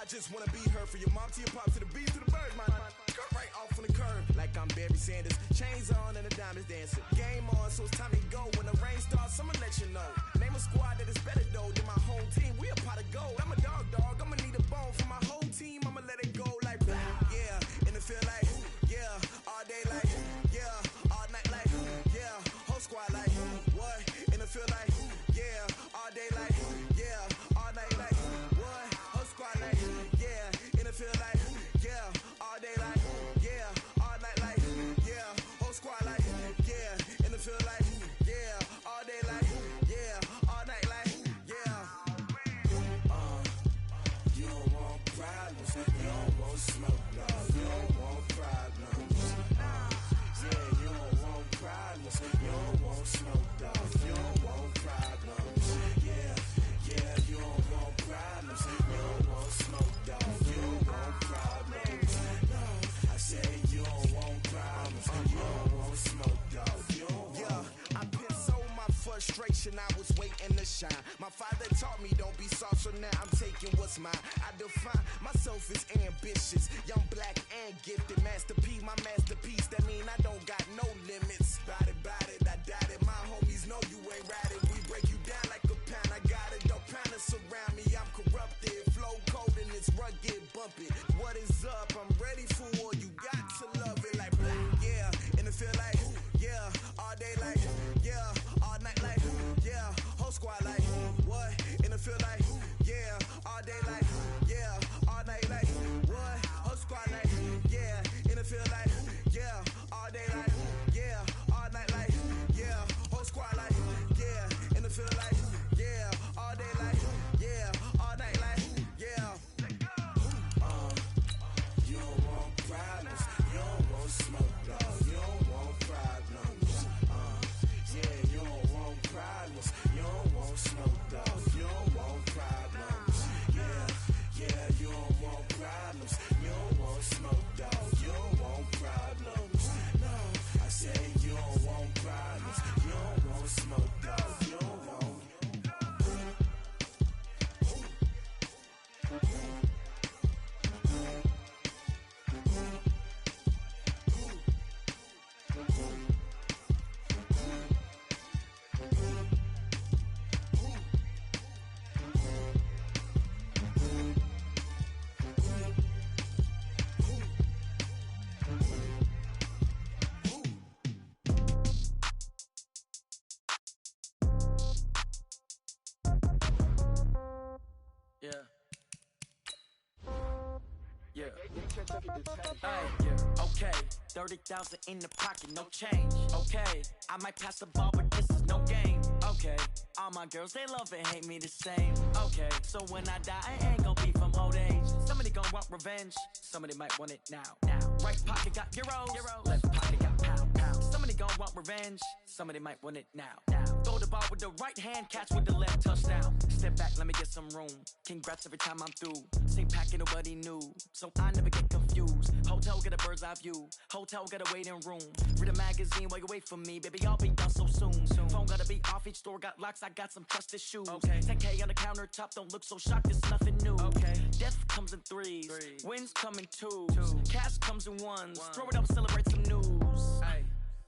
just wanna be her. For your mom to your pop to the beat to the bird, man. Cut right off on the curb, like I'm Barry Sanders. Chains on and the diamonds dancing. Game on, so it's time to go. When the rain starts, I'ma let you know. Name a squad that is better though than my home team. We a pot of gold. I'm a dog. I'ma need a bone for my whole team. I'ma let it go like blah. Yeah, and it feel like yeah, all day like yeah, all night like yeah, whole squad like what? And it feel like yeah, all day like yeah, all night like what? Whole squad like yeah, and it feel like yeah, all day like yeah, all night like yeah, whole squad like yeah, and it feel like yeah, all day like yeah, all night like yeah. You don't want problems, you don't want smoke, no, you don't want problems. Yeah, you don't want problems, you don't want smoke, no, you don't want problems. Yeah, you don't want problems, you don't want smoke, no, you don't want problems. No, I say you don't want problems, you don't want smoke, no, you don't want. Yeah, I put so my frustration, I was waiting to shine. My father taught me don't be soft, so now I'm taking what's mine. I define myself as ambitious, young, black, and gifted. Master P, my masterpiece, that mean I don't got no limits. Bout it, I doubt it. My homies know you ain't ratted. We break you down like a pound. I got it, don't pound to surround me. I'm corrupted, flow cold and it's rugged, bump it. What is up? I'm ready for war. You got to love it like black, yeah. And it feel like yeah, all day like yeah, all night like yeah, whole squad like what? And it feel like yeah, all day like yeah, all night like what? Whole squad like yeah, and it feel like yeah, all day like yeah, all night like yeah, whole squad like yeah, and it feel like yeah, all day like yeah, all night like yeah. You don't want problems, you don't want smoke, no, you don't want problems. Yeah, you don't want problems, you don't want smoke, no, you don't want problems. Yeah, you don't want problems, you don't want smoke, no, you don't want problems. No, I say you don't want problems, you don't want smoke, no, you don't want. Okay, 30,000 in the pocket, no change. Okay, I might pass the ball, but this is no game. Okay, all my girls, they love and hate me the same. Okay, so when I die, I ain't gon' be from old age. Somebody gon' want revenge, somebody might want it now. Right pocket got euros, left pocket got pound. Somebody gon' want revenge, somebody might want it now. Throw the ball with the right hand, catch with the left, touchdown. Step back, let me get some room. Congrats every time I'm through. Same packet, nobody knew, so I never get confused. Hotel get a bird's eye view, hotel get a waiting room. Read a magazine while you wait for me, baby, I'll be done so soon. Phone gotta be off, each store got locks, I got some trusted shoes. 10K on the countertop, don't look so shocked, it's nothing new. Death comes in threes, wins come in twos, cash comes in ones. Throw it up, celebrate some news.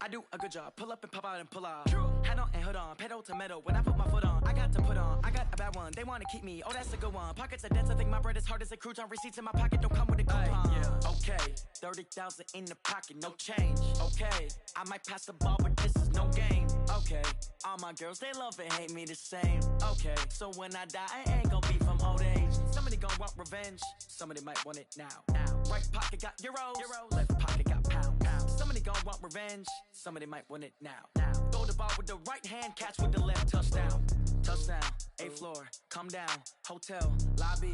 I do a good job, pull up and pop out and pull out. Head on and hood on, pedal to metal. When I put my foot on, I got to put on. I got a bad one, they wanna keep me, oh that's a good one. Pockets are dense, I think my bread is hard as a crouton. Receipts in my pocket don't come with a coupon. Okay, 30,000 in the pocket, no change. Okay, I might pass the ball, but this is no game. Okay, all my girls, they love and hate me the same. Okay, so when I die, I ain't gon' be from old age. Somebody gon' want revenge, somebody might want it now. Right pocket got euros, left pocket got pound. Somebody gon' want revenge, somebody might want it now. Throw the ball with the right hand, catch with the left, touchdown. Touchdown, 8th floor, come down, hotel, lobby.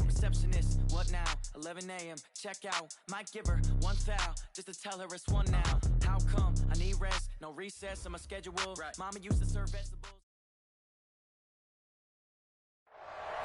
Receptionist, what now? 11 a.m., check out. Might give her one foul, just to tell her it's one now. How come? I need rest, no recess on my schedule. Mama used to serve vegetables.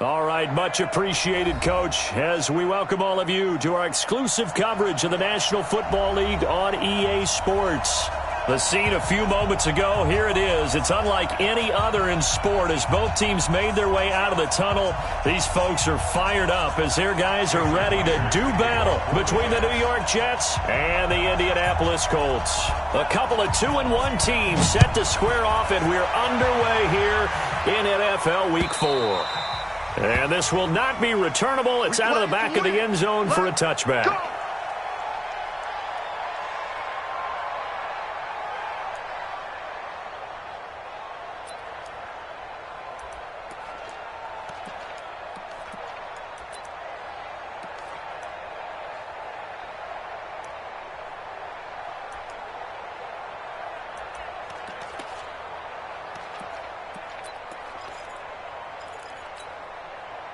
All right, much appreciated, Coach, as we welcome all of you to our exclusive coverage of the National Football League on EA Sports. The scene a few moments ago, here it is. It's unlike any other in sport as both teams made their way out of the tunnel. These folks are fired up as their guys are ready to do battle between the New York Jets and the Indianapolis Colts. A couple of 2-1 teams set to square off, and we're underway here in NFL Week 4. And this will not be returnable. It's out of the back of the end zone for a touchback.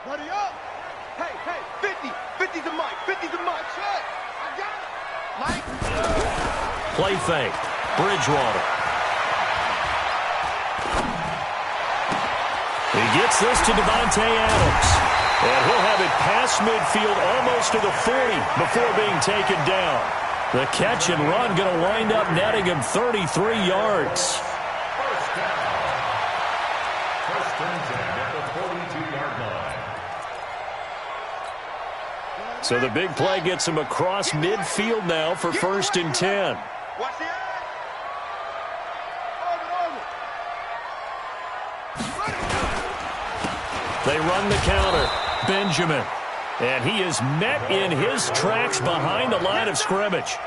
Ready up. Hey, 50. 50's a mic. 50's a mic. Shit. I got it. Mike. Play fake. Bridgewater. He gets this to Davante Adams. And he'll have it past midfield almost to the 40 before being taken down. The catch and run going to wind up netting him 33 yards. First down. First and 10 at the 42-yard line. So the big play gets him across midfield now for first and 10. Watch the eye. They run the counter. Benjamin. And he is met in his tracks behind the line of scrimmage.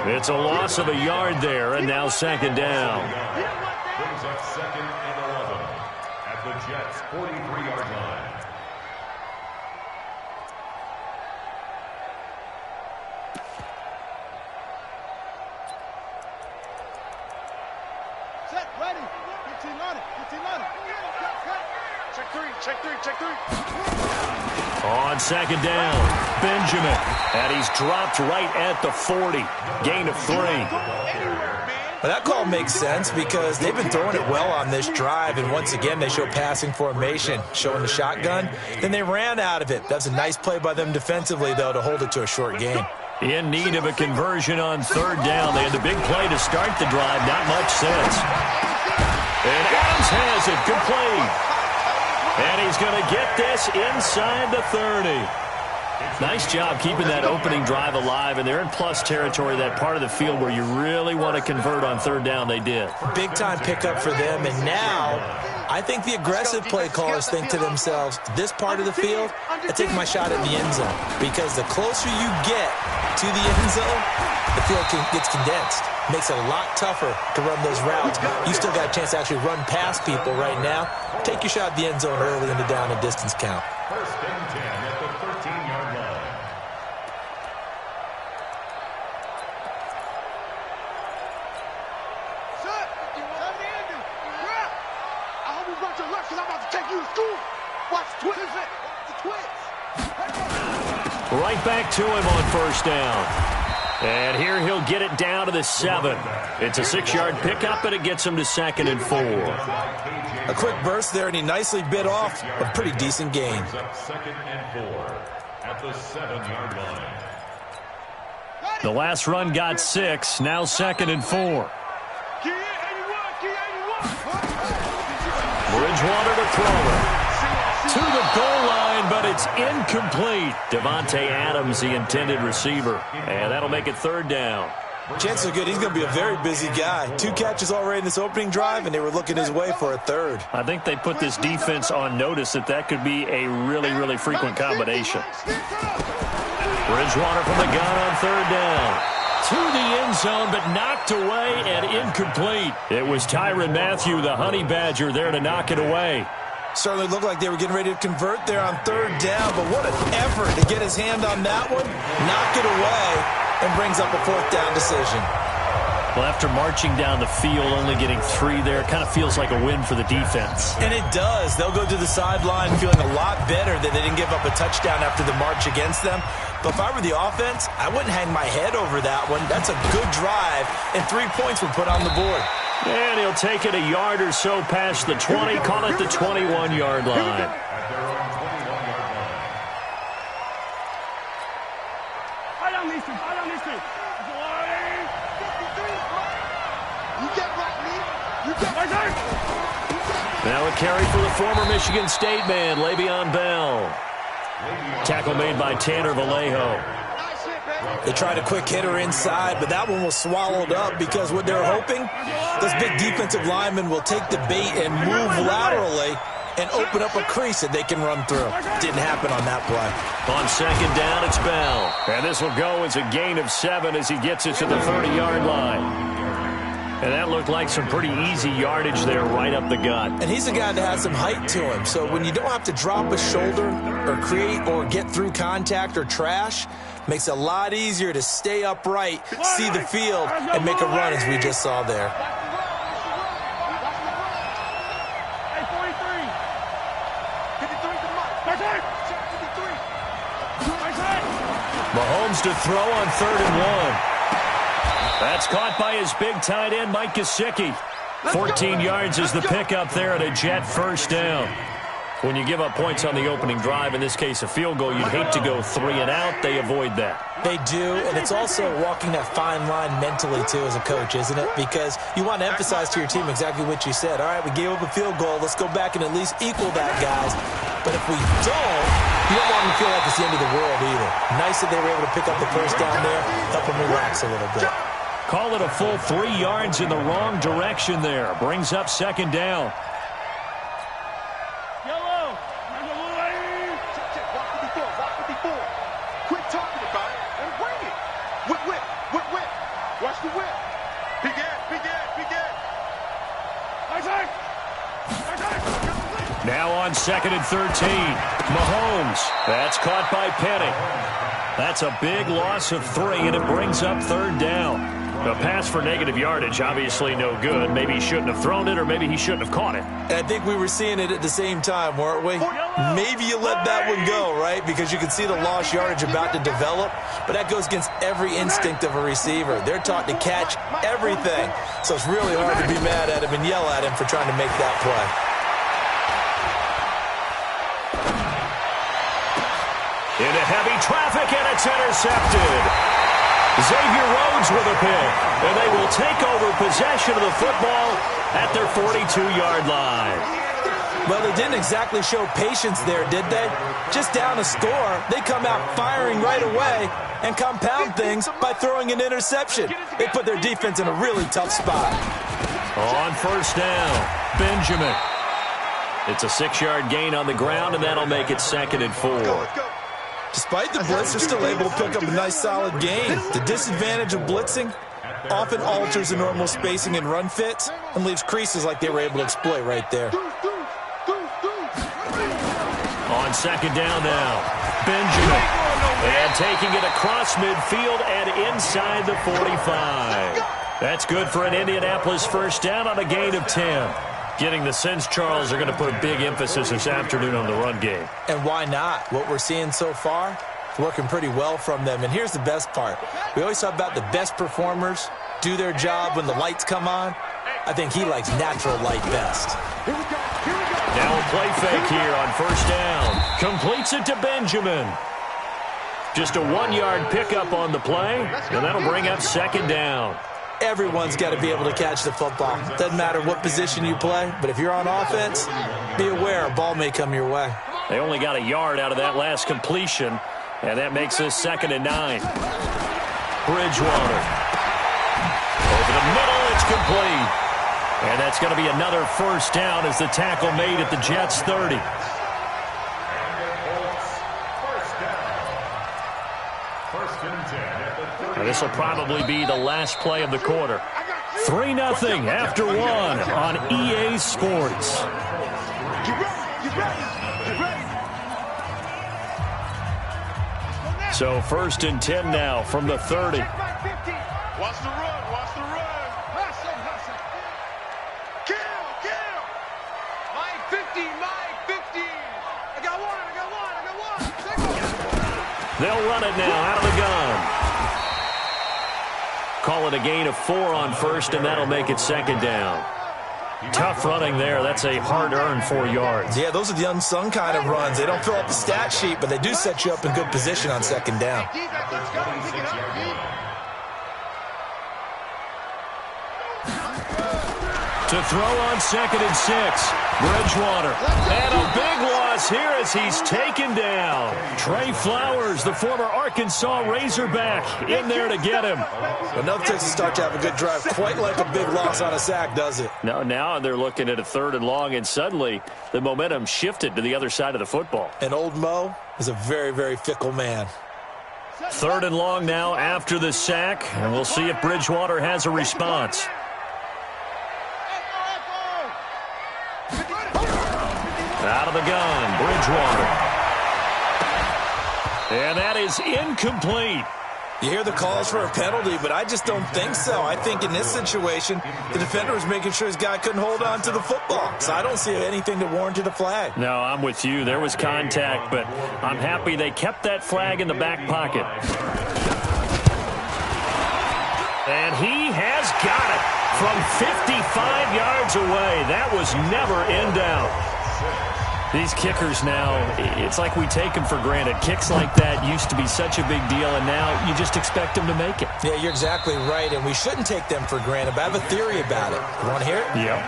It's a loss of a yard there, and now second down. Brings up second and 11 at the Jets' 43-yard line. Set. Ready. 15 on it. 15 on it. Check three. Check three. Check three. On second down, Benjamin. And he's dropped right at the 40. Gain of 3. Well, that call makes sense because they've been throwing it well on this drive, and once again they show passing formation, showing the shotgun. Then they ran out of it. That's a nice play by them defensively, though, to hold it to a short gain. In need of a conversion on third down. They had the big play to start the drive. Not much sense. And Adams has it complete. And he's going to get this inside the 30. Nice job keeping that opening drive alive, and they're in plus territory, that part of the field where you really want to convert on third down. They did. Big-time pickup for them, and now I think the aggressive play callers think to themselves, this part of the field, I take my shot at the end zone, because the closer you get to the end zone, the field gets condensed. Makes it a lot tougher to run those routes. You still got a chance to actually run past people right now. Take your shot at the end zone early in the down and distance count. First and 10 at the 13-yard line. Set. Tell the ending. Grab. I hope you brought your lunch because I'm about to take you to school. Watch the twins. Watch the twins. Right back to him on first down. And here he'll get it down to the 7. It's a 6-yard pickup, and it gets him to second and 4. A quick burst there, and he nicely bit off a pretty decent gain. Second and 4 at the 7-yard line. The last run got 6, now second and 4. Key 81. Key 81. Bridgewater to throw it. To the goal line, but it's incomplete. Davante Adams, the intended receiver. And that'll make it third down. Chances are good. He's going to be a very busy guy. 2 catches already in this opening drive, and they were looking his way for a third. I think they put this defense on notice that could be a really, really frequent combination. Bridgewater from the gun on third down. To the end zone, but knocked away and incomplete. It was Tyrann Mathieu, the Honey Badger, there to knock it away. Certainly looked like they were getting ready to convert there on third down, but what an effort to get his hand on that one, knock it away, and brings up a fourth down decision. Well, after marching down the field, only getting 3 there, kind of feels like a win for the defense. And it does. They'll go to the sideline feeling a lot better that they didn't give up a touchdown after the march against them. But if I were the offense, I wouldn't hang my head over that one. That's a good drive, and 3 points were put on the board. And he'll take it a yard or so past the 20, call it the 21-yard line. At their own 21-yard line. Now a carry for the former Michigan State man, Le'Veon Bell. Tackle made by Tanner Vallejo. They tried a quick hitter inside, but that one was swallowed up because what they're hoping, those big defensive linemen will take the bait and move laterally and open up a crease that they can run through. Didn't happen on that play. On second down, it's Bell. And this will go as a gain of 7 as he gets it to the 30-yard line. And that looked like some pretty easy yardage there right up the gut. And he's a guy that has some height to him. So when you don't have to drop a shoulder or create or get through contact or trash, makes it a lot easier to stay upright, see the field, and make a run as we just saw there. Mahomes to throw on 3rd and 1. That's caught by his big tight end, Mike Gesicki. 14 yards is the pickup there at a Jet first down. When you give up points on the opening drive, in this case a field goal, you'd hate to go 3 and out. They avoid that. They do, and it's also walking that fine line mentally, too, as a coach, isn't it? Because you want to emphasize to your team exactly what you said. All right, we gave up a field goal. Let's go back and at least equal that, guys. But if we don't, you don't want them to feel like it's the end of the world either. Nice that they were able to pick up the first down there, help them relax a little bit. Call it a full 3 yards in the wrong direction there. Brings up second down. Quit talking about it and bring it. Whip. Watch the whip. Big ass. Now on 2nd and 13. Mahomes. That's caught by Penny. That's a big loss of 3, and it brings up 3rd down. A pass for negative yardage, obviously no good. Maybe he shouldn't have thrown it, or maybe he shouldn't have caught it. And I think we were seeing it at the same time, weren't we? Maybe you let that one go, right? Because you can see the lost yardage about to develop. But that goes against every instinct of a receiver. They're taught to catch everything. So it's really hard to be mad at him and yell at him for trying to make that play. Into heavy traffic, and it's intercepted. Xavier Rhodes with a pick, and they will take over possession of the football at their 42-yard line. Well, they didn't exactly show patience there, did they? Just down a score, they come out firing right away and compound things by throwing an interception. They put their defense in a really tough spot. On first down, Benjamin. It's a 6-yard gain on the ground, and that'll make it 2nd and 4. Despite the blitz, they're still able to pick up a nice solid gain. The disadvantage of blitzing often alters the normal spacing and run fits and leaves creases like they were able to exploit right there. On 2nd down now, Benjamin. And taking it across midfield and inside the 45. That's good for an Indianapolis first down on a gain of 10. Getting the sense Charles are going to put a big emphasis this afternoon on the run game. And why not? What we're seeing so far is working pretty well from them. And here's the best part. We always talk about the best performers do their job when the lights come on. I think he likes natural light best. Now a play fake here on first down. Completes it to Benjamin. Just a 1-yard pickup on the play, and that'll bring up 2nd down. Everyone's got to be able to catch the football. Doesn't matter what position you play, but if you're on offense, be aware a ball may come your way. They only got a yard out of that last completion, and that makes this 2nd and 9. Bridgewater. Over the middle, it's complete. And that's going to be another first down as the tackle made at the Jets' 30. This will probably be the last play of the quarter. 3-0 after 1 on EA Sports. So 1st and 10 now from the 30. Watch the run. Kill. Mike 50. I got one. They'll run it now out of the gun. Call it a gain of 4 on first, and that'll make it 2nd down. Tough running there. That's a hard-earned 4 yards. Yeah, those are the unsung kind of runs. They don't fill up the stat sheet, but they do set you up in good position on 2nd down. To throw on 2nd and 6. Bridgewater. And a big loss here as he's taken down. Trey Flowers, the former Arkansas Razorback, in there to get him. Enough to start to have a good drive. Quite like a big loss on a sack, does it? No, now they're looking at a 3rd and long, and suddenly the momentum shifted to the other side of the football. And old Mo is a very, very fickle man. 3rd and long now after the sack, and we'll see if Bridgewater has a response. Out of the gun, Bridgewater. And that is incomplete. You hear the calls for a penalty, but I just don't think so. I think in this situation, the defender was making sure his guy couldn't hold on to the football. So I don't see anything that warranted a flag. No, I'm with you. There was contact, but I'm happy they kept that flag in the back pocket. And he has got it from 55 yards away. That was never in doubt. These kickers now, it's like we take them for granted. Kicks like that used to be such a big deal, and now you just expect them to make it. Yeah, you're exactly right, and we shouldn't take them for granted. But I have a theory about it. You want to hear it? Yep.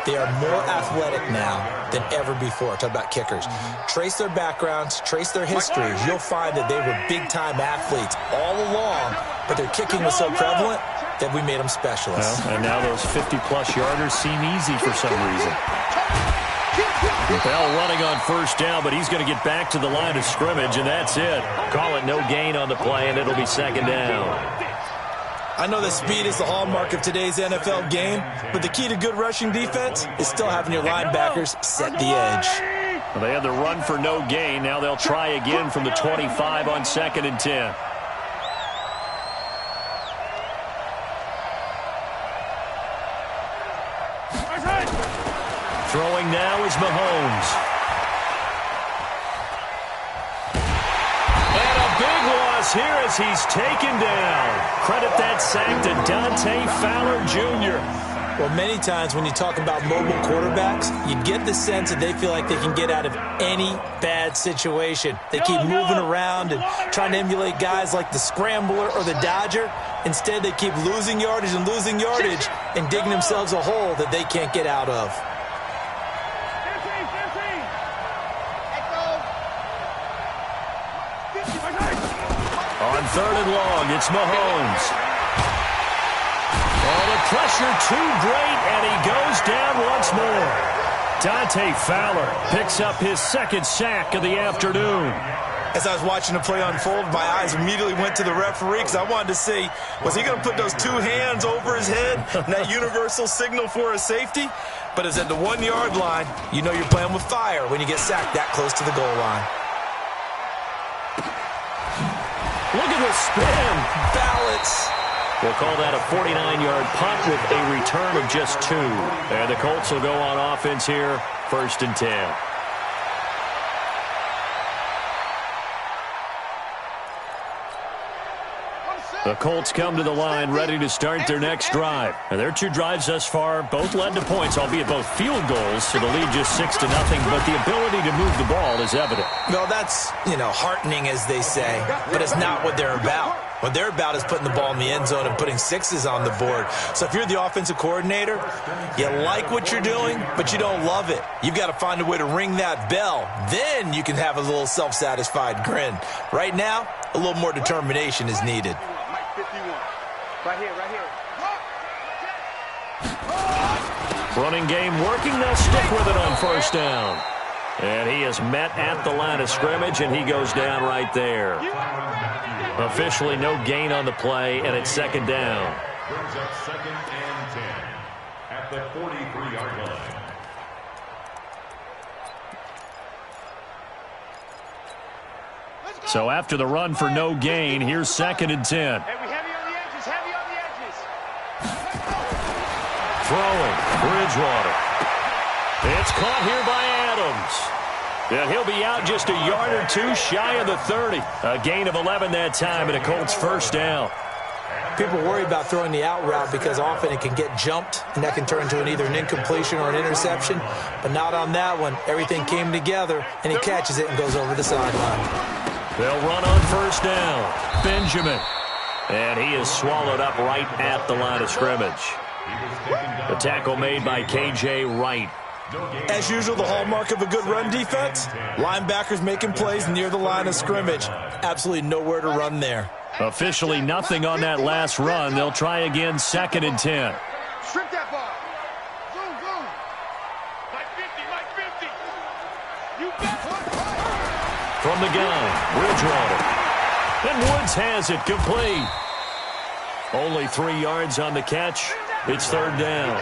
They are more athletic now than ever before. Talk about kickers. Trace their backgrounds, trace their histories. You'll find that they were big-time athletes all along, but their kicking was so prevalent that we made them specialists. Well, and now those 50-plus yarders seem easy for some reason. Bell running on 1st down, but he's going to get back to the line of scrimmage, and that's it. Call it no gain on the play, and it'll be 2nd down. I know that speed is the hallmark of today's NFL game, but the key to good rushing defense is still having your linebackers set the edge. Well, they had the run for no gain. Now they'll try again from the 25 on 2nd and 10. Throwing now is Mahomes. And a big loss here as he's taken down. Credit that sack to Dante Fowler Jr. Well, many times when you talk about mobile quarterbacks, you get the sense that they feel like they can get out of any bad situation. They keep moving around and trying to emulate guys like the Scrambler or the Dodger. Instead, they keep losing yardage and digging themselves a hole that they can't get out of. On 3rd and long, it's Mahomes. Oh, the pressure too great, and he goes down once more. Dante Fowler picks up his 2nd sack of the afternoon. As I was watching the play unfold, my eyes immediately went to the referee because I wanted to see, was he going to put those 2 hands over his head and that universal signal for a safety? But it's at the 1-yard line. You know you're playing with fire when you get sacked that close to the goal line. Look at the spin. Balance. We'll call that a 49-yard punt with a return of just 2. And the Colts will go on offense here, 1st and 10. The Colts come to the line ready to start their next drive. And their 2 drives thus far both led to points, albeit both field goals, so the lead just 6-0. But the ability to move the ball is evident. Well, that's, heartening, as they say, but it's not what they're about. What they're about is putting the ball in the end zone and putting 6s on the board. So if you're the offensive coordinator, you like what you're doing, but you don't love it. You've got to find a way to ring that bell. Then you can have a little self-satisfied grin. Right now, a little more determination is needed. Right here. Running game working. They'll stick with it on 1st down. And he is met at the line of scrimmage, and he goes down right there. Officially no gain on the play, and it's 2nd down. Brings up 2nd and 10 at the 43-yard line. So after the run for no gain, here's 2nd and 10. Heavy on the edges. Throwing, Bridgewater. It's caught here by Adams. And he'll be out just a yard or 2 shy of the 30. A gain of 11 that time, and a Colts 1st down. People worry about throwing the out route because often it can get jumped, and that can turn into either an incompletion or an interception. But not on that one. Everything came together, and he catches it and goes over the sideline. They'll run on 1st down. Benjamin. And he is swallowed up right at the line of scrimmage. The tackle made by K.J. Wright. As usual, the hallmark of a good run defense, linebackers making plays near the line of scrimmage. Absolutely nowhere to run there. Officially nothing on that last run. They'll try again, 2nd and 10. Strip that ball. Zoom, zoom. Like 50, like 50. You got one. From the gun, Bridgewater. And Woods has it complete. Only 3 yards on the catch. It's 3rd down.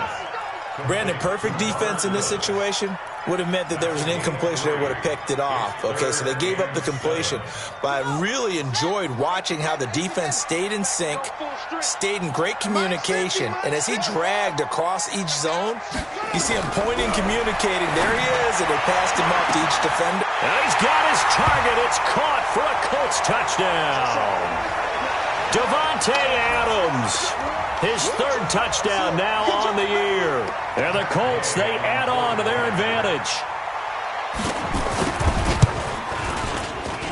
Brandon, perfect defense in this situation would have meant that there was an incompletion that would have picked it off. Okay, so they gave up the completion. But I really enjoyed watching how the defense stayed in sync, stayed in great communication, and as he dragged across each zone, you see him pointing, communicating. There he is, and they passed him off to each defender. And he's got his target. It's caught for a Colts touchdown. Davante Adams. His 3rd touchdown now on the year. And the Colts, they add on to their advantage.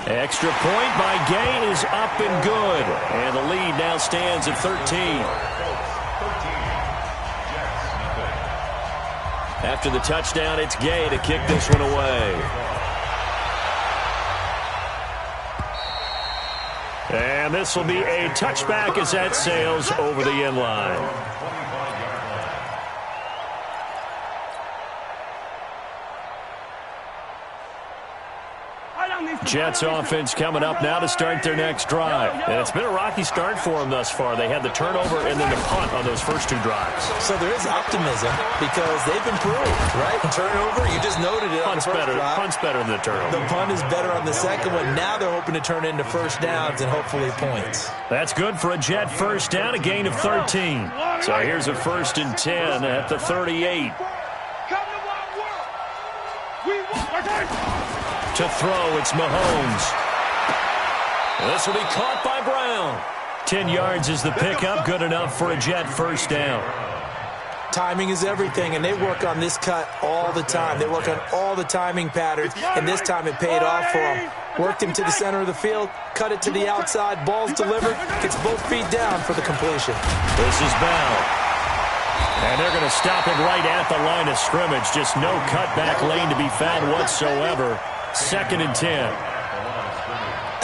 Extra point by Gay is up and good. And the lead now stands at 13. After the touchdown, it's Gay to kick this one away. And this will be a touchback as that sails over the end line. Jets offense coming up now to start their next drive. And it's been a rocky start for them thus far. They had the turnover and then the punt on those first 2 drives. So there is optimism because they've improved, right? Turnover, you just noted it. Punt's better than the turnover. The punt is better on the second one. Now they're hoping to turn it into first downs and hopefully points. That's good for a Jet first down, a gain of 13. So here's a 1st and 10 at the 38. To throw, it's Mahomes. This will be caught by Brown. 10 yards is the pickup, good enough for a Jet first down. Timing is everything, and they work on this cut all the time. They work on all the timing patterns, and this time it paid off for them. Worked him to the center of the field, cut it to the outside, ball's delivered, gets both feet down for the completion. This is Bell. And they're going to stop him right at the line of scrimmage. Just no cutback lane to be found whatsoever. 2nd and 10.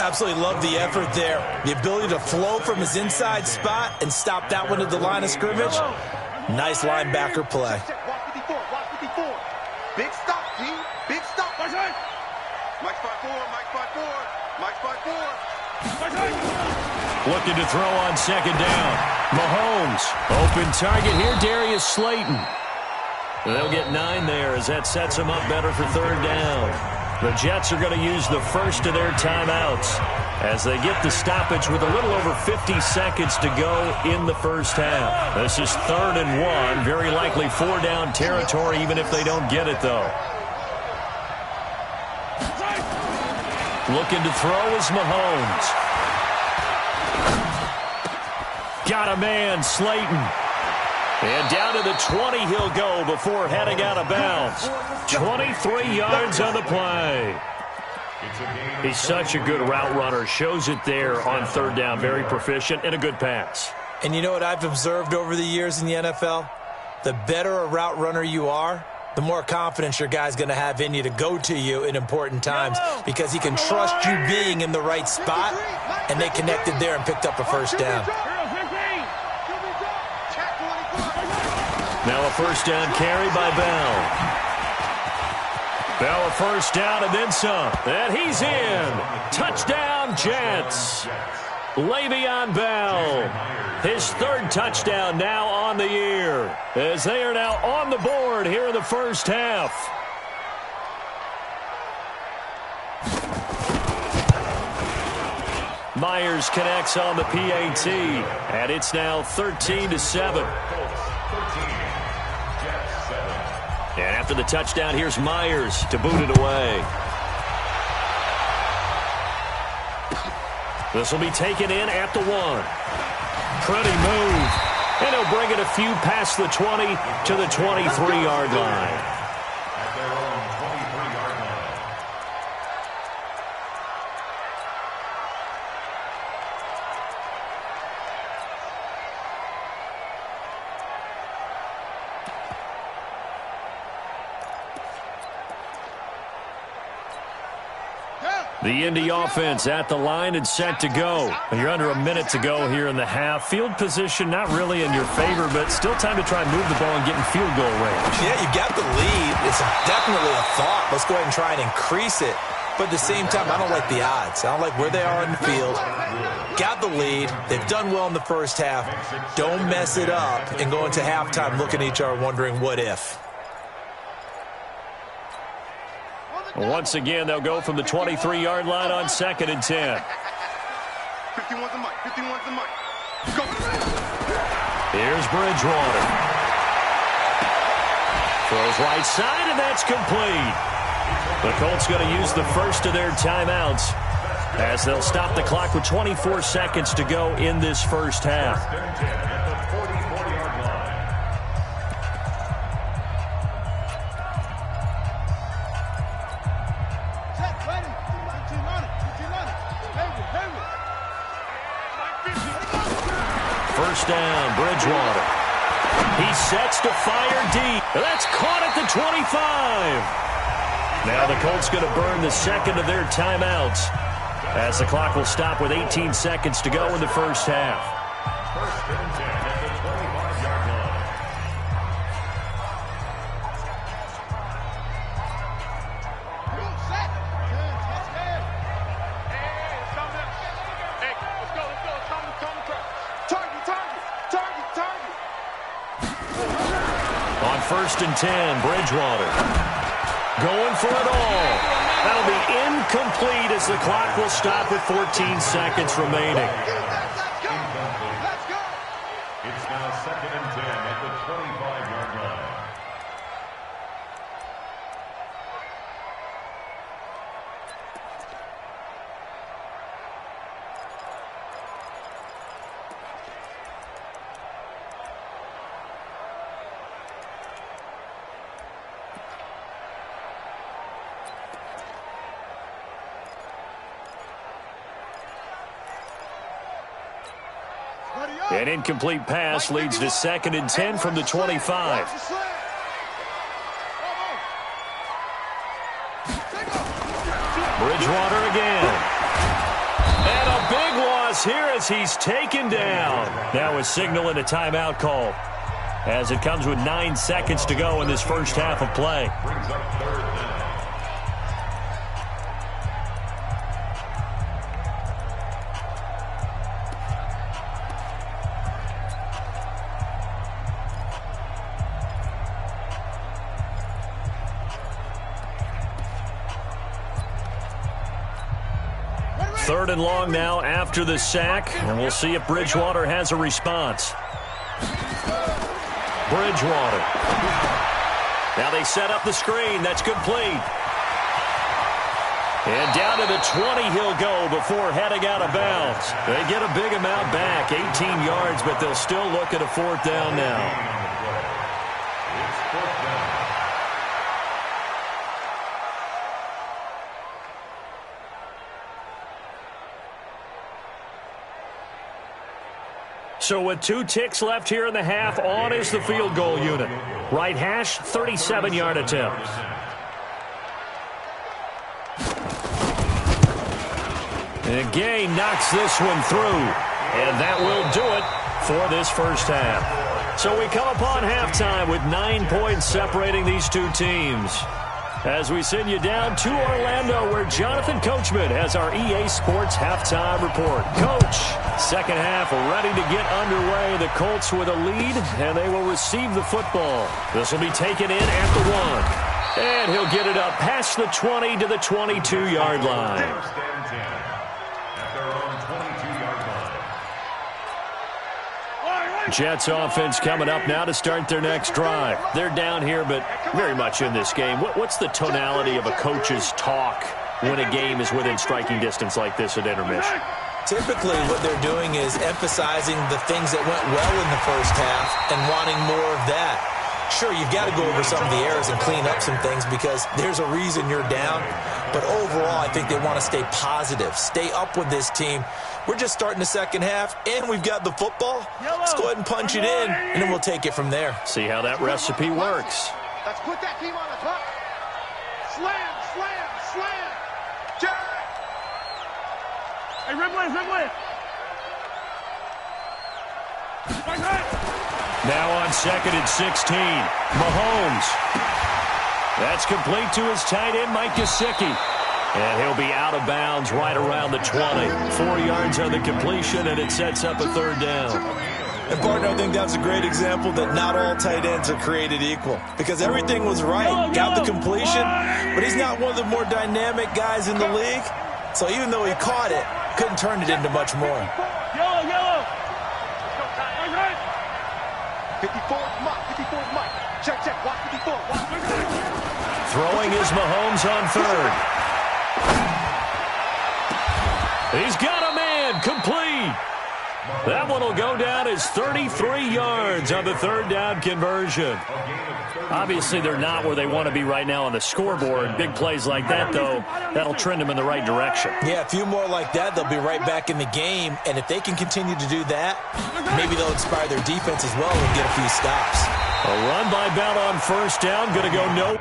Absolutely love the effort there. The ability to flow from his inside spot and stop that one at the line of scrimmage. Nice linebacker play. Watch 54. Big stop, G. Big stop. Mike 5-4, Mike 5-4, Mike 5-4. Looking to throw on 2nd down. Mahomes. Open target here, Darius Slayton. They'll get 9 there as that sets them up better for 3rd down. The Jets are going to use the first of their timeouts as they get the stoppage with a little over 50 seconds to go in the first half. This is 3rd and 1, very likely 4-down territory even if they don't get it, though. Looking to throw is Mahomes. Got a man, Slayton. And down to the 20 he'll go before heading out of bounds. 23 yards on the play. He's such a good route runner. Shows it there on 3rd down. Very proficient and a good pass. And you know what I've observed over the years in the NFL? The better a route runner you are, the more confidence your guy's going to have in you to go to you in important times because he can trust you being in the right spot, and they connected there and picked up a first down. Now a first down carry by Bell. Bell a first down and then some. And he's in. Touchdown, Jets. Le'Veon Bell. His 3rd touchdown now on the year as they are now on the board here in the first half. Myers connects on the PAT, and it's now 13-7. And after the touchdown, here's Myers to boot it away. This will be taken in at the 1. Pretty move. And he'll bring it a few past the 20 to the 23-yard line. At their own 23-yard line. The Indy offense at the line and set to go. You're under a minute to go here in the half. Field position not really in your favor, but still time to try and move the ball and get in field goal range. Yeah, you got the lead. It's definitely a thought. Let's go ahead and try and increase it. But at the same time, I don't like the odds. I don't like where they are in the field. Got the lead. They've done well in the first half. Don't mess it up and go into halftime looking at each other wondering what if. Once again, they'll go from the 23-yard line on 2nd and 10. 51's the mic. 51's the mic. Go. Here's Bridgewater. Throws right side, and that's complete. The Colts going to use the first of their timeouts as they'll stop the clock with 24 seconds to go in this first half. First down, Bridgewater. He sets to fire deep. That's caught at the 25. Now the Colts going to burn the second of their timeouts as the clock will stop with 18 seconds to go in the first half. First and 10 at the 25-yard line. On first and 10, Bridgewater going for it all. That'll be incomplete as the clock will stop with 14 seconds remaining. It's now 2nd and 10 at the 25-yard line. An incomplete pass leads to 2nd and 10 from the 25. Bridgewater again. And a big loss here as he's taken down. Now a signal and a timeout call as it comes with 9 seconds to go in this first half of play. Brings up 3rd down. Third and long now after the sack, and we'll see if Bridgewater has a response. Bridgewater. Now they set up the screen. That's complete. And down to the 20 he'll go before heading out of bounds. They get a big amount back, 18 yards, but they'll still look at a 4th down now. It's 4th down. So with 2 ticks left here in the half, on is the field goal unit. Right hash, 37-yard attempt. And Gay knocks this one through. And that will do it for this first half. So we come upon halftime with 9 points separating these two teams. As we send you down to Orlando, where Jonathan Coachman has our EA Sports halftime report. Coach, second half ready to get underway. The Colts with a lead, and they will receive the football. This will be taken in at the 1. And he'll get it up past the 20 to the 22-yard line. First and 10 at their own 22-yard line. Jets offense coming up now to start their next drive. They're down here, but very much in this game. What's the tonality of a coach's talk when a game is within striking distance like this at intermission? Typically, what they're doing is emphasizing the things that went well in the first half and wanting more of that. Sure, you've got to go over some of the errors and clean up some things because there's a reason you're down. But overall, I think they want to stay positive, stay up with this team. We're just starting the second half, and we've got the football. Let's go ahead and punch it in, and then we'll take it from there. See how that recipe works. Let's put that team on the clock. Slam, slam, slam. Jack. Hey, Ripley. Now on 2nd and 16, Mahomes. That's complete to his tight end, Mike Gesicki. And he'll be out of bounds right around the 20. 4 yards on the completion, and it sets up a 3rd down. And, partner, I think that's a great example that not all tight ends are created equal. Because everything was right. Got the completion, but he's not one of the more dynamic guys in the league. So even though he caught it, couldn't turn it into much more. Yellow. 54 Mike. Check. Watch 54. Throwing is Mahomes on 3rd. He's got a man, complete. That one will go down as 33 yards on the 3rd down conversion. Obviously, they're not where they want to be right now on the scoreboard. Big plays like that, though, that'll trend them in the right direction. Yeah, a few more like that, they'll be right back in the game. And if they can continue to do that, maybe they'll inspire their defense as well and get a few stops. A run by Bell on 1st down. Going to go nope.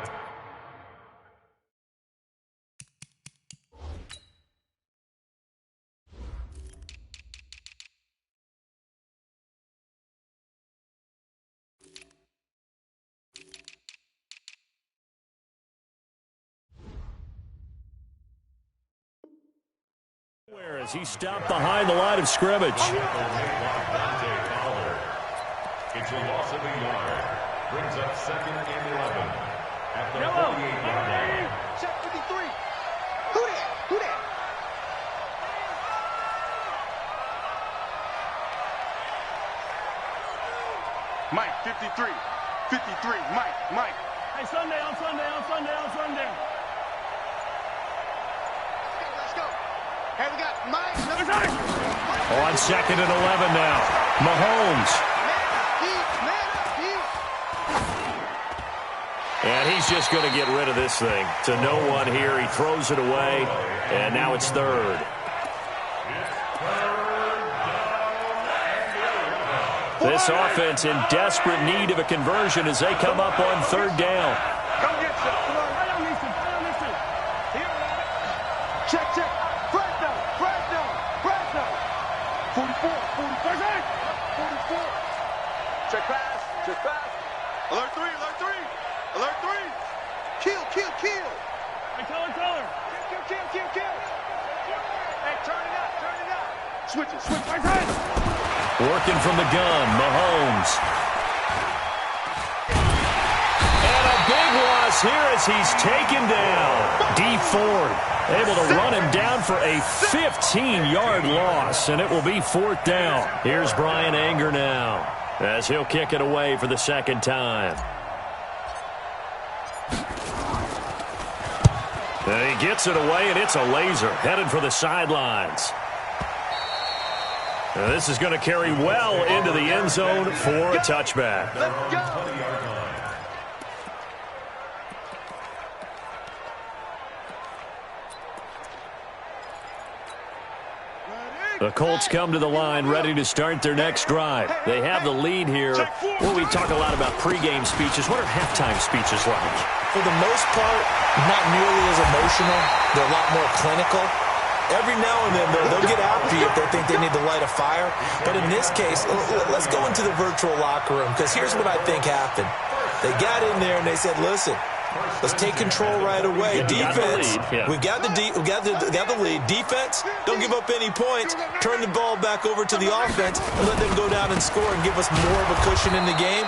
As he stopped behind the line of scrimmage. It's a loss of a yard. Brings up 2nd and 11 at the 48-yard line. Check 53. Who that? Mike, 53. Mike. Hey, Sunday. Let's go. Hey, we got Mike. On 2nd and 11 now. Mahomes. And he's just going to get rid of this thing. To no one here. He throws it away. And now it's 3rd. This offense in desperate need of a conversion as they come up on 3rd down. Come get some. Come on. I don't listen. Here, check. Fresno. 44. Check pass. Alert 3. Kill. Hey, Color. Kill. Hey, turn it up. Switch it. Right side. Working from the gun, Mahomes. And a big loss here as he's taken down. D. Ford able to run him down for a 15-yard loss, and it will be 4th down. Here's Brian Anger now as he'll kick it away for the 2nd time. And he gets it away, and it's a laser headed for the sidelines. Now this is going to carry well into the end zone for a touchback. Let's go. The Colts come to the line ready to start their next drive. They have the lead here. Well, we talk a lot about pregame speeches. What are halftime speeches like? For the most part, not nearly as emotional. They're a lot more clinical. Every now and then, they'll get after you if they think they need to light a fire. But in this case, let's go into the virtual locker room, because here's what I think happened. They got in there and they said, listen, let's take control right away. Defense, we've got the lead. Defense, don't give up any points. Turn the ball back over to the offense and let them go down and score and give us more of a cushion in the game.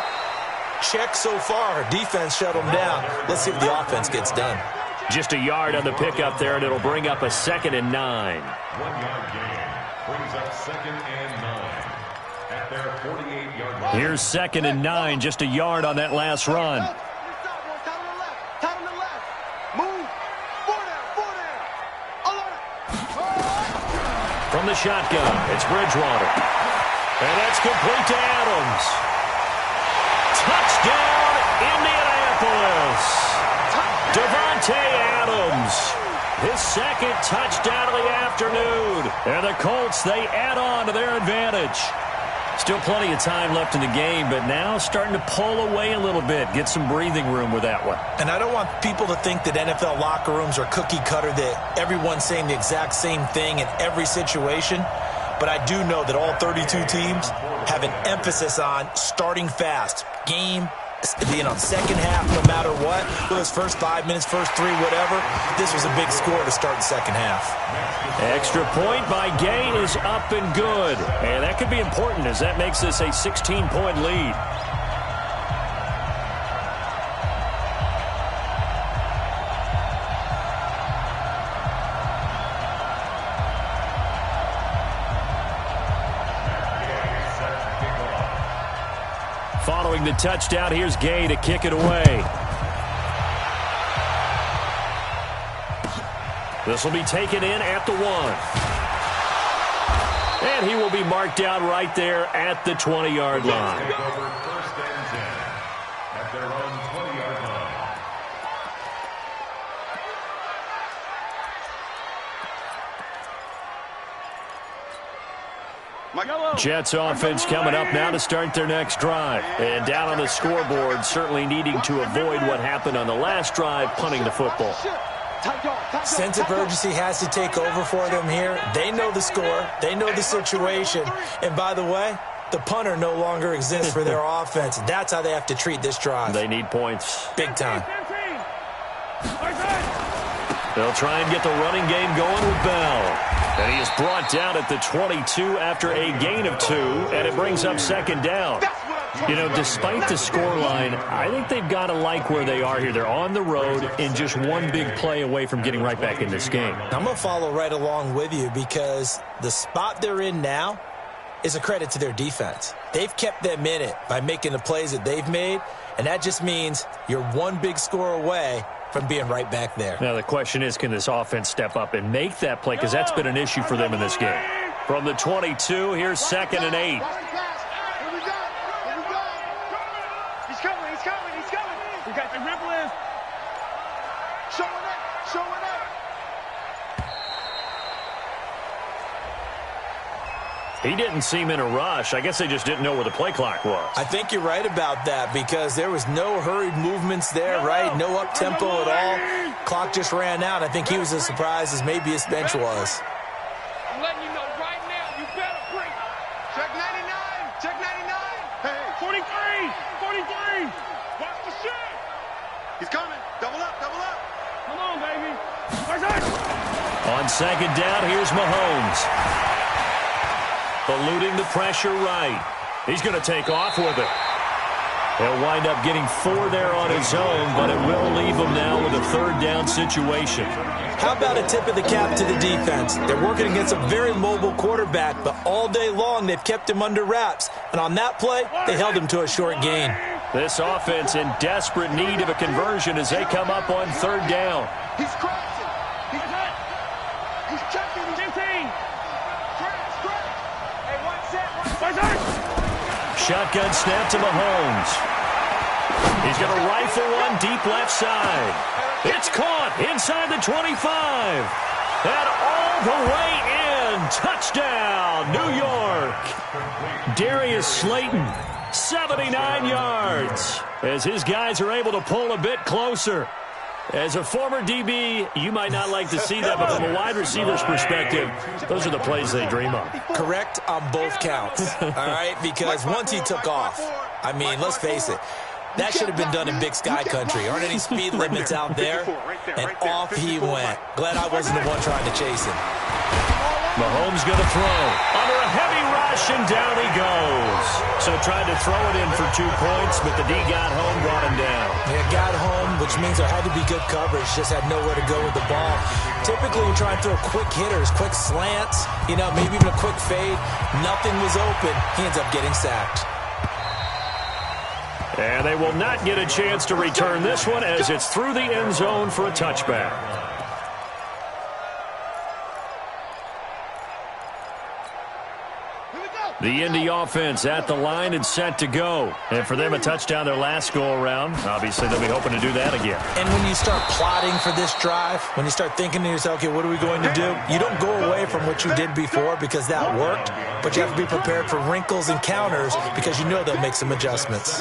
Check so far. Defense shut them down. Let's see if the offense gets done. Just a yard on the pickup there, and it'll bring up a 2nd and 9. 1-yard gain. Brings up 2nd and 9 at their 48-yard line. Here's 2nd and 9, just a yard on that last run. From the shotgun, it's Bridgewater. And that's complete to Adams. Touchdown, Indianapolis. Davante Adams, his 2nd touchdown of the afternoon. And the Colts, they add on to their advantage. Still plenty of time left in the game, but now starting to pull away a little bit. Get some breathing room with that one. And I don't want people to think that NFL locker rooms are cookie cutter, that everyone's saying the exact same thing in every situation. But I do know that all 32 teams have an emphasis on starting fast. Game, being on second half no matter what. Those first 5 minutes, first 3, whatever. This was a big score to start the second half. Extra point by Gay is up and good. And that could be important as that makes this a 16-point lead. Following the touchdown, here's Gay to kick it away. This will be taken in at the 1. And he will be marked down right there at the 20-yard line. First and 10 at their own 20-yard line. Jets offense coming up now to start their next drive. And down on the scoreboard, certainly needing to avoid what happened on the last drive, punting the football. Sense of urgency has to take over for them here. They know the score. They know the situation. And by the way, the punter no longer exists for their offense. That's how they have to treat this drive. They need points. Big time. They'll try and get the running game going with Bell. And he is brought down at the 22 after a gain of 2, and it brings up second down. You know, despite the scoreline, I think they've got to like where they are here. They're on the road and just one big play away from getting right back in this game. I'm going to follow right along with you because the spot they're in now is a credit to their defense. They've kept them in it by making the plays that they've made, and that just means you're one big score away from being right back there. Now, the question is, can this offense step up and make that play? Because that's been an issue for them in this game. From the 22, here's 2nd and 8. He didn't seem in a rush. I guess they just didn't know where the play clock was. I think you're right about that because there was no hurried movements there, right? No up-tempo at all. Clock just ran out. I think he was as surprised as maybe his bench was. I'm letting you know right now, you better bring it. Check 99. Check 99. Hey, 43. Watch the shit. He's coming. Double up. Come on, baby. On second down, here's Mahomes. Eluding the pressure right. He's going to take off with it. He'll wind up getting 4 there on his own, but it will leave him now with a 3rd down situation. How about a tip of the cap to the defense? They're working against a very mobile quarterback, but all day long they've kept him under wraps. And on that play, they held him to a short gain. This offense in desperate need of a conversion as they come up on 3rd down. He's crossing. He's checking. He's 15. Shotgun snap to Mahomes. He's going to rifle one deep left side. It's caught inside the 25. And all the way in. Touchdown, New York. Darius Slayton, 79 yards. As his guys are able to pull a bit closer. As a former DB, you might not like to see that, but from a wide receiver's perspective, those are the plays they dream of. Correct on both counts, all right? Because once he took off, I mean, let's face it, that should have been done in Big Sky Country. Aren't any speed limits out there? And off he went. Glad I wasn't the one trying to chase him. Mahomes going to throw. Under a heavy rush, and down he goes. So tried to throw it in for 2 points, but the D got home, brought him down. Yeah, got home, which means there had to be good coverage. Just had nowhere to go with the ball. Typically, we try and throw quick hitters, quick slants, you know, maybe even a quick fade. Nothing was open. He ends up getting sacked. And they will not get a chance to return this one as it's through the end zone for a touchback. The Indy offense at the line and set to go. And for them, a touchdown their last go-around. Obviously, they'll be hoping to do that again. And when you start plotting for this drive, when you start thinking to yourself, okay, what are we going to do? You don't go away from what you did before because that worked, but you have to be prepared for wrinkles and counters because you know they'll make some adjustments.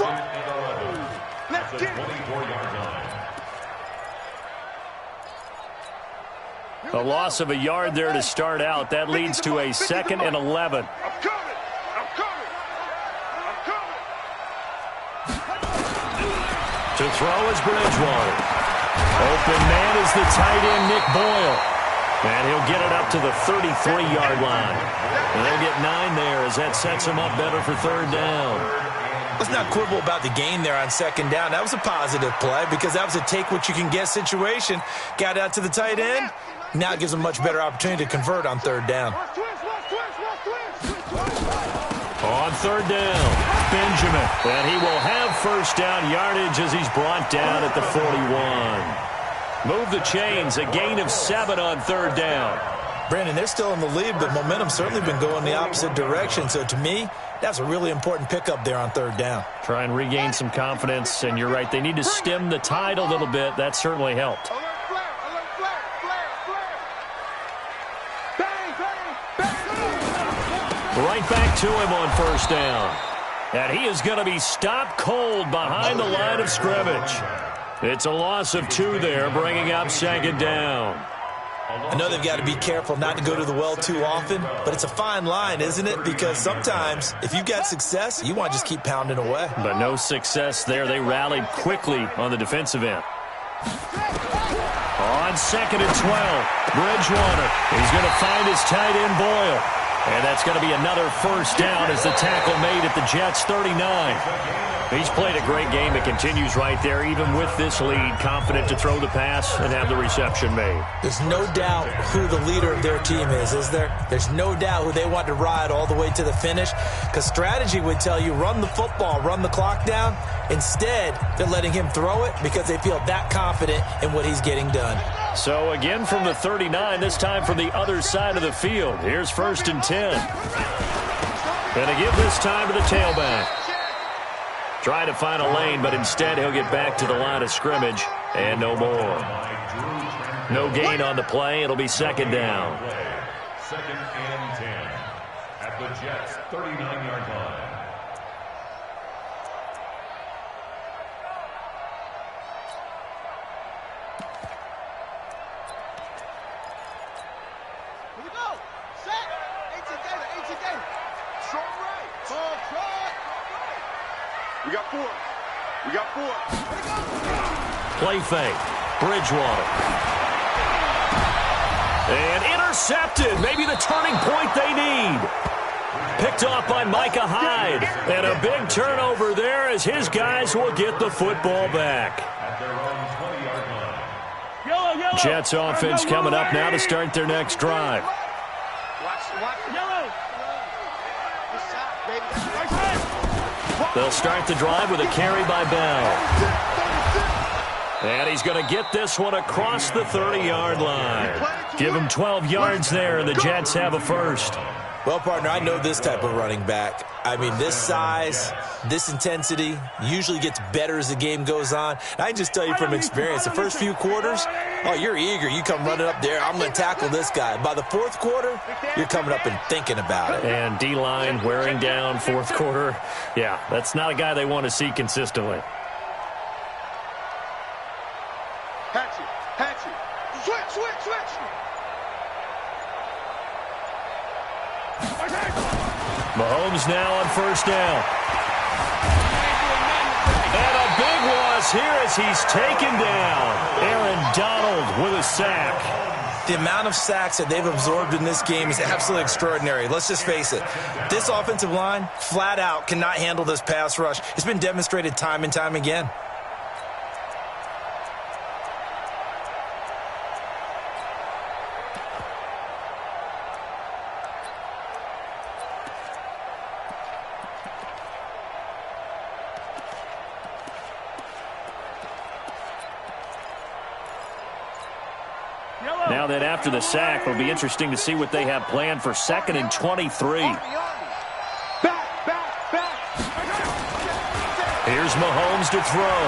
A loss of a yard there to start out. That leads to a 2nd and 11. To throw is Bridgewater. Open man is the tight end, Nick Boyle. And he'll get it up to the 33-yard line. And they'll get 9 there as that sets him up better for 3rd down. Let's not quibble about the gain there on 2nd down. That was a positive play because that was a take-what-you-can-get situation. Got out to the tight end. Now it gives them a much better opportunity to convert on 3rd down. On 3rd down, Benjamin. And he will have 1st down yardage as he's brought down at the 41. Move the chains, a gain of 7 on 3rd down. Brandon, they're still in the lead, but momentum's certainly been going the opposite direction. So to me, that's a really important pickup there on 3rd down. Try and regain some confidence, and you're right. They need to stem the tide a little bit. That certainly helped. Right back to him on 1st down. And he is going to be stopped cold behind the line of scrimmage. It's a loss of 2 there, bringing up 2nd down. I know they've got to be careful not to go to the well too often, but it's a fine line, isn't it? Because sometimes, if you've got success, you want to just keep pounding away. But no success there. They rallied quickly on the defensive end. On 2nd and 12, Bridgewater. He's going to find his tight end, Boyle. And that's going to be another 1st down as the tackle made at the Jets' 39. He's played a great game. It continues right there, even with this lead, confident to throw the pass and have the reception made. There's no doubt who the leader of their team is there? There's no doubt who they want to ride all the way to the finish, because strategy would tell you run the football, run the clock down. Instead, they're letting him throw it because they feel that confident in what he's getting done. So again from the 39, this time from the other side of the field. Here's 1st and 10. And a give this time to the tailback. Trying to find a lane, but instead he'll get back to the line of scrimmage and no more. No gain on the play. It'll be 2nd down. 2nd and 10 at the Jets' 39-yard line. Here we go. Set. 18 gainer. Strong right. Ball try. We got 4. Play fake. Bridgewater. And intercepted. Maybe the turning point they need. Picked off by Micah Hyde. And a big turnover there as his guys will get the football back. At their own 20-yard line. Jets offense coming up now to start their next drive. They'll start the drive with a carry by Bell. And he's going to get this one across the 30-yard line. Give him 12 yards there, and the Jets have a 1st. Well, partner, I know this type of running back. I mean, this size, this intensity usually gets better as the game goes on. I can just tell you from experience, the first few quarters, oh, you're eager. You come running up there, I'm going to tackle this guy. By the 4th quarter, you're coming up and thinking about it. And D-line wearing down 4th quarter. Yeah, that's not a guy they want to see consistently. Hatchet. Switch. Mahomes now on 1st down. And a big loss here as he's taken down. Aaron Donald with a sack. The amount of sacks that they've absorbed in this game is absolutely extraordinary. Let's just face it. This offensive line, flat out, cannot handle this pass rush. It's been demonstrated time and time again. Now that after the sack, it'll be interesting to see what they have planned for 2nd and 23. Here's Mahomes to throw.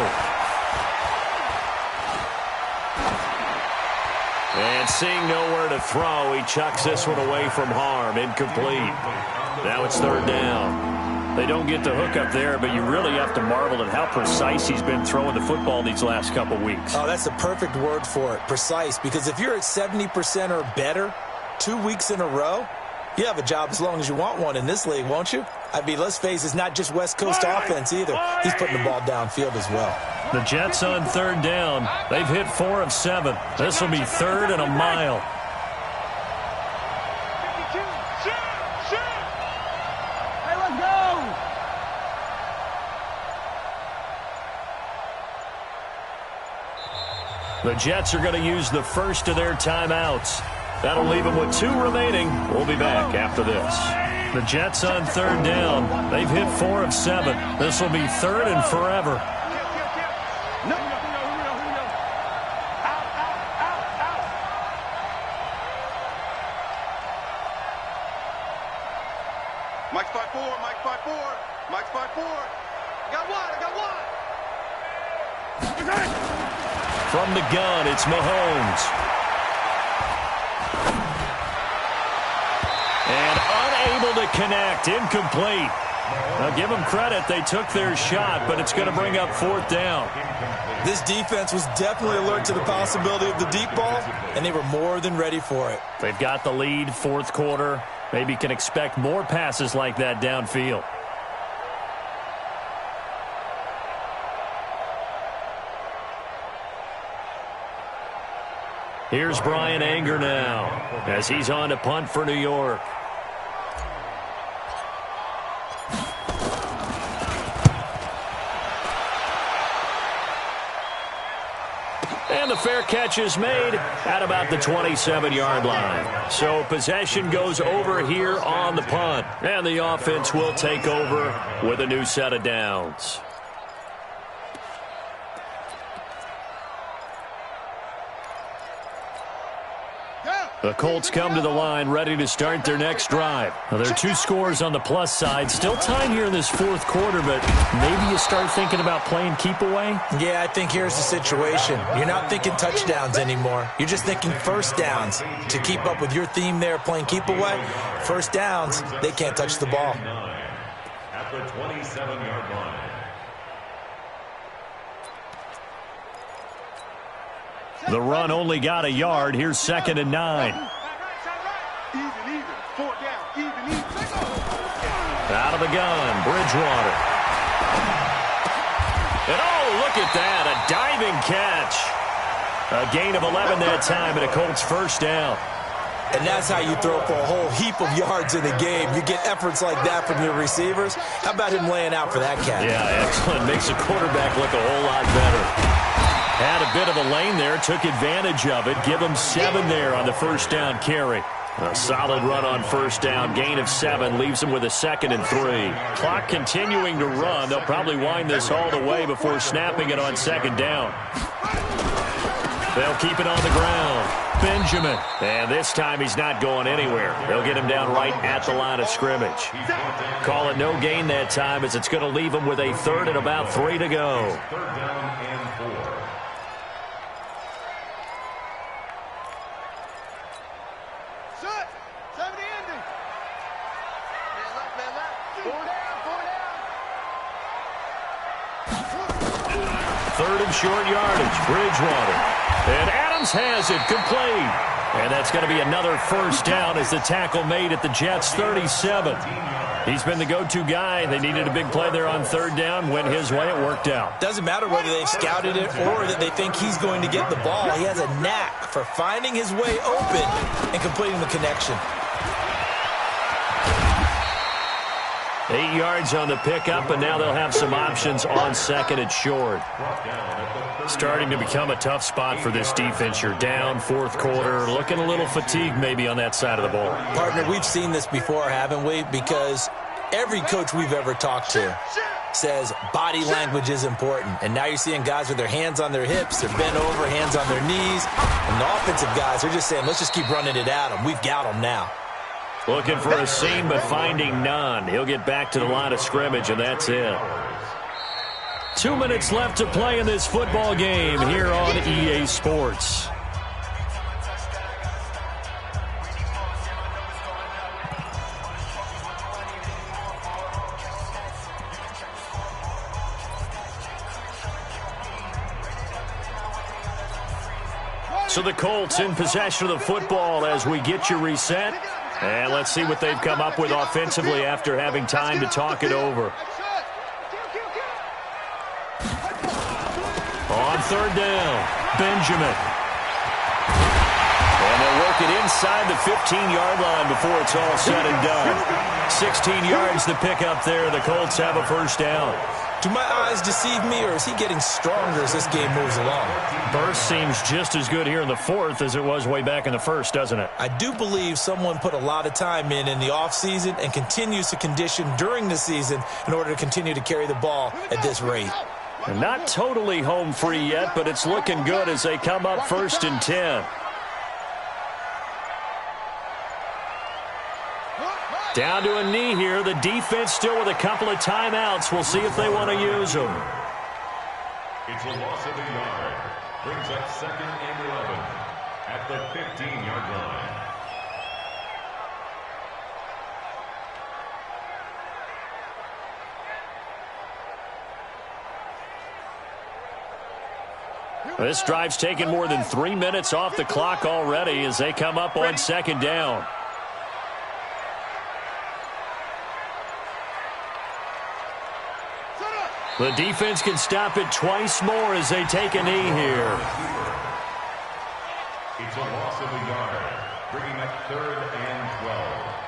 And seeing nowhere to throw, he chucks this one away from harm. Incomplete. Now it's third down. They don't get the hook up there, but you really have to marvel at how precise he's been throwing the football these last couple weeks. Oh, that's the perfect word for it, precise. Because if you're at 70% or better 2 weeks in a row, you have a job as long as you want one in this league, won't you? I mean, let's face it, it's not just West Coast offense either. He's putting the ball downfield as well. The Jets on third down. They've hit 4 of 7. This will be third and a mile. The Jets are going to use the first of their timeouts. That'll leave them with 2 remaining. We'll be back after this. The Jets on third down. They've hit 4 of 7. This will be third and forever. Mike's 5-4, Mike's 5-4, Mike's 5-4. I got one. From the gun, it's Mahomes. And unable to connect, incomplete. Now give them credit, they took their shot, but it's going to bring up fourth down. This defense was definitely alert to the possibility of the deep ball, and they were more than ready for it. They've got the lead, fourth quarter. Maybe can expect more passes like that downfield. Here's Brian Anger now as he's on to punt for New York. And the fair catch is made at about the 27-yard line. So possession goes over here on the punt. And the offense will take over with a new set of downs. The Colts come to the line ready to start their next drive. Now, there are 2 scores on the plus side. Still time here in this fourth quarter, but maybe you start thinking about playing keep away? Yeah, I think here's the situation. You're not thinking touchdowns anymore. You're just thinking first downs. To keep up with your theme there, playing keep away, first downs, they can't touch the ball. At the 27-yard line. The run only got a yard. Here's 2nd and 9. Even. 4 down. Even. Out of the gun, Bridgewater. And oh, look at that, a diving catch. A gain of 11 that time and a Colts first down. And that's how you throw for a whole heap of yards in the game. You get efforts like that from your receivers. How about him laying out for that catch? Yeah, excellent. Makes the quarterback look a whole lot better. Had a bit of a lane there, took advantage of it. Give him 7 there on the first down carry. A solid run on first down, gain of 7, leaves him with a 2nd and 3. Clock continuing to run. They'll probably wind this all the way before snapping it on 2nd down. They'll keep it on the ground. Benjamin. And this time he's not going anywhere. They'll get him down right at the line of scrimmage. Call it no gain that time as it's going to leave him with a 3rd and about 3 to go. 3rd down and 4. Third and short yardage, Bridgewater. And Adams has it, complete. And that's going to be another first down as the tackle made at the Jets' 37. He's been the go-to guy. They needed a big play there on third down. Went his way, it worked out. Doesn't matter whether they've scouted it or that they think he's going to get the ball. He has a knack for finding his way open and completing the connection. 8 yards on the pickup, and now they'll have some options on 2nd and short. Starting to become a tough spot for this defense. You're down, fourth quarter, looking a little fatigued maybe on that side of the ball. Partner, we've seen this before, haven't we? Because every coach we've ever talked to says body language is important. And now you're seeing guys with their hands on their hips, they're bent over, hands on their knees. And the offensive guys are just saying, let's just keep running it at them. We've got them now. Looking for a seam, but finding none. He'll get back to the line of scrimmage, and that's it. 2 minutes left to play in this football game here on EA Sports. So the Colts in possession of the football as we get you reset. And let's see what they've come up with offensively after having time to talk it over. On third down, Benjamin. And they'll work it inside the 15-yard line before it's all said and done. 16 yards to pick up there. The Colts have a first down. Do my eyes deceive me, or is he getting stronger as this game moves along? Burst seems just as good here in the fourth as it was way back in the first, doesn't it? I do believe someone put a lot of time in the offseason and continues to condition during the season in order to continue to carry the ball at this rate. And not totally home free yet, but it's looking good as they come up 1st and 10. Down to a knee here. The defense still with a couple of timeouts. We'll see if they want to use them. It's a loss of a yard. Brings up 2nd and 11 at the 15-yard line. This drive's taken more than 3 minutes off the clock already as they come up on 2nd down. The defense can stop it twice more as they take a knee here. It's a loss of a yard, bringing up 3rd and 12.